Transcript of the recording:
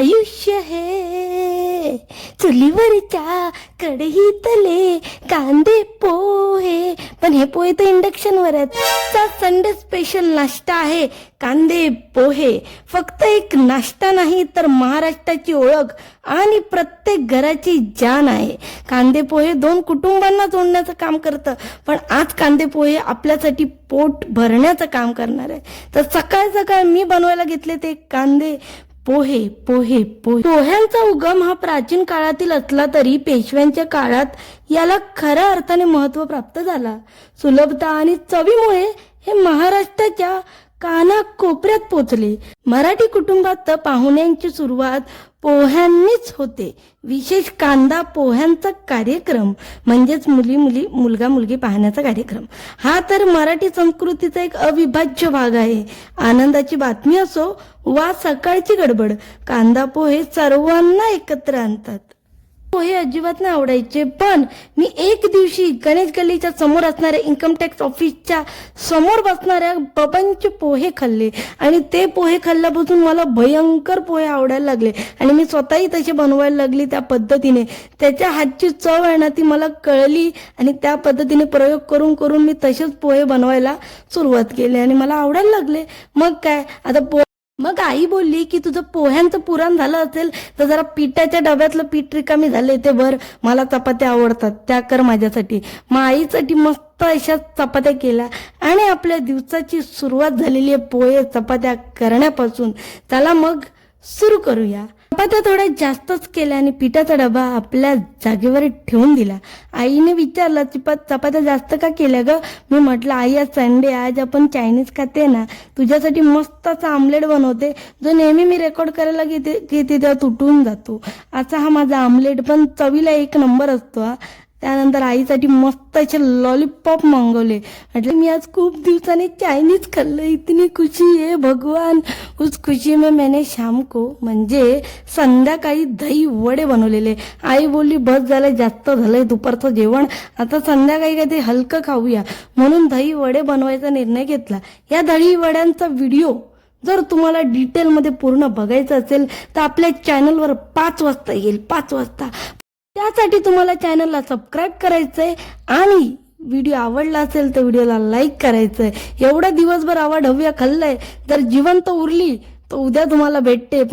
आयुष्य हे चुलीवरच्या कढईतले कांदे पोहे. पण हे पोहे तर इंडक्शनवर आहेत. चा संडे स्पेशल नाश्ता आहे कांदे पोहे. फक्त एक नाश्ता नाही तर महाराष्ट्राची ओळख आणि प्रत्येक घराची जान आहे. कांदे पोहे 2 कुटुंबांना जोडण्याचं काम करतं, पण आज कांदे पोहे आपल्यासाठी पोट भरण्याचं काम करणार आहे. तर सकाळ सकाळ मी बनवायला घेतले ते कांदे पोहे. पोहे पोहे पोह्यांचा उगम हा प्राचीन काळातील असला तरी पेशव्यांच्या काळात याला खऱ्या अर्थाने महत्त्व प्राप्त झाला. सुलभता आणि चवीमुळे हे महाराष्ट्राच्या कानाकोपऱ्यात पोचले. मराठी कुटुंबात पाहुण्यांची सुरुवात पोह्यांनीच होते. विशेष कांदा पोह्यांचा कार्यक्रम म्हणजेच मुलगा मुलगी पाहण्याचा कार्यक्रम हा तर मराठी संस्कृतीचा एक अविभाज्य भाग आहे. आनंदाची बातमी असो वा सकाळची गडबड, कांदा पोहे सर्वांना एकत्र आणतात. पोहे अजिबात नाही आवडायचे, पण मी एक दिवशी गणेश गल्लीच्या समोर असणाऱ्या इन्कम टॅक्स ऑफिसच्या समोर बसणाऱ्या बबनचे पोहे खाल्ले आणि ते पोहे खाल्ल्यापासून मला भयंकर पोहे आवडायला लागले आणि मी स्वतःही तसे बनवायला लागली त्या पद्धतीने. त्याच्या हातची चव आहे ना ती मला कळली आणि त्या पद्धतीने प्रयोग करून करून मी तसेच पोहे बनवायला सुरुवात केली आणि मला आवडायला लागले. मग काय आता मग आई बोलली की तुझं पोह्यांचं पुराण झालं असेल तर जरा पिठाच्या डब्यातलं पीठ रिकामी झाले ते भर, मला चपात्या आवडतात त्या कर माझ्यासाठी. मग आईसाठी मस्त अशा चपात्या केल्या आणि आपल्या दिवसाची सुरुवात झालेली आहे पोहे चपात्या करण्यापासून. चला मग सुरू करूया. चपात्या थोड्या जास्तच केल्या आणि पिठाचा डबा आपल्या जागेवर ठेवून दिला. आईने विचारलं चपात्या जास्त का केल्या ग? मी म्हटलं आई आज संडे, आज आपण चायनीज खाते ना, तुझ्यासाठी मस्त असा आमलेट बनवते जो नेहमी मी रेकॉर्ड करायला घेते तेव्हा तुटून जातो. असा हा माझा आमलेट पण चवीला एक नंबर असतो हा. त्यानंतर आईसाठी मस्त असे लॉलीपॉप मागवले. म्हटलं मी आज खूप दिवसांनी चायनीज खाल्लं, इतनी खुशी है भगवान. उस खुशी में मैंने शाम को म्हणजे संध्याकाळी दही वडे बनवलेले. आई बोलली बस झालं, जास्त झालंय दुपारचं जेवण, आता संध्याकाळी काहीतरी हलकं खाऊया, म्हणून दही वडे बनवायचा निर्णय घेतला. या दही वड्यांचा व्हिडिओ जर तुम्हाला डिटेलमध्ये पूर्ण बघायचं असेल तर आपल्या चॅनलवर 5 वाजता येईल, 5 वाजता. त्यासाठी तुम्हाला चॅनलला सबस्क्राईब करायचंय आणि व्हिडिओ आवडला असेल तर व्हिडिओला लाईक करायचंय. एवढा दिवसभर आवाढव्य खाल्लंय, जर जिवंत उरली तर उद्या तुम्हाला भेटते. पण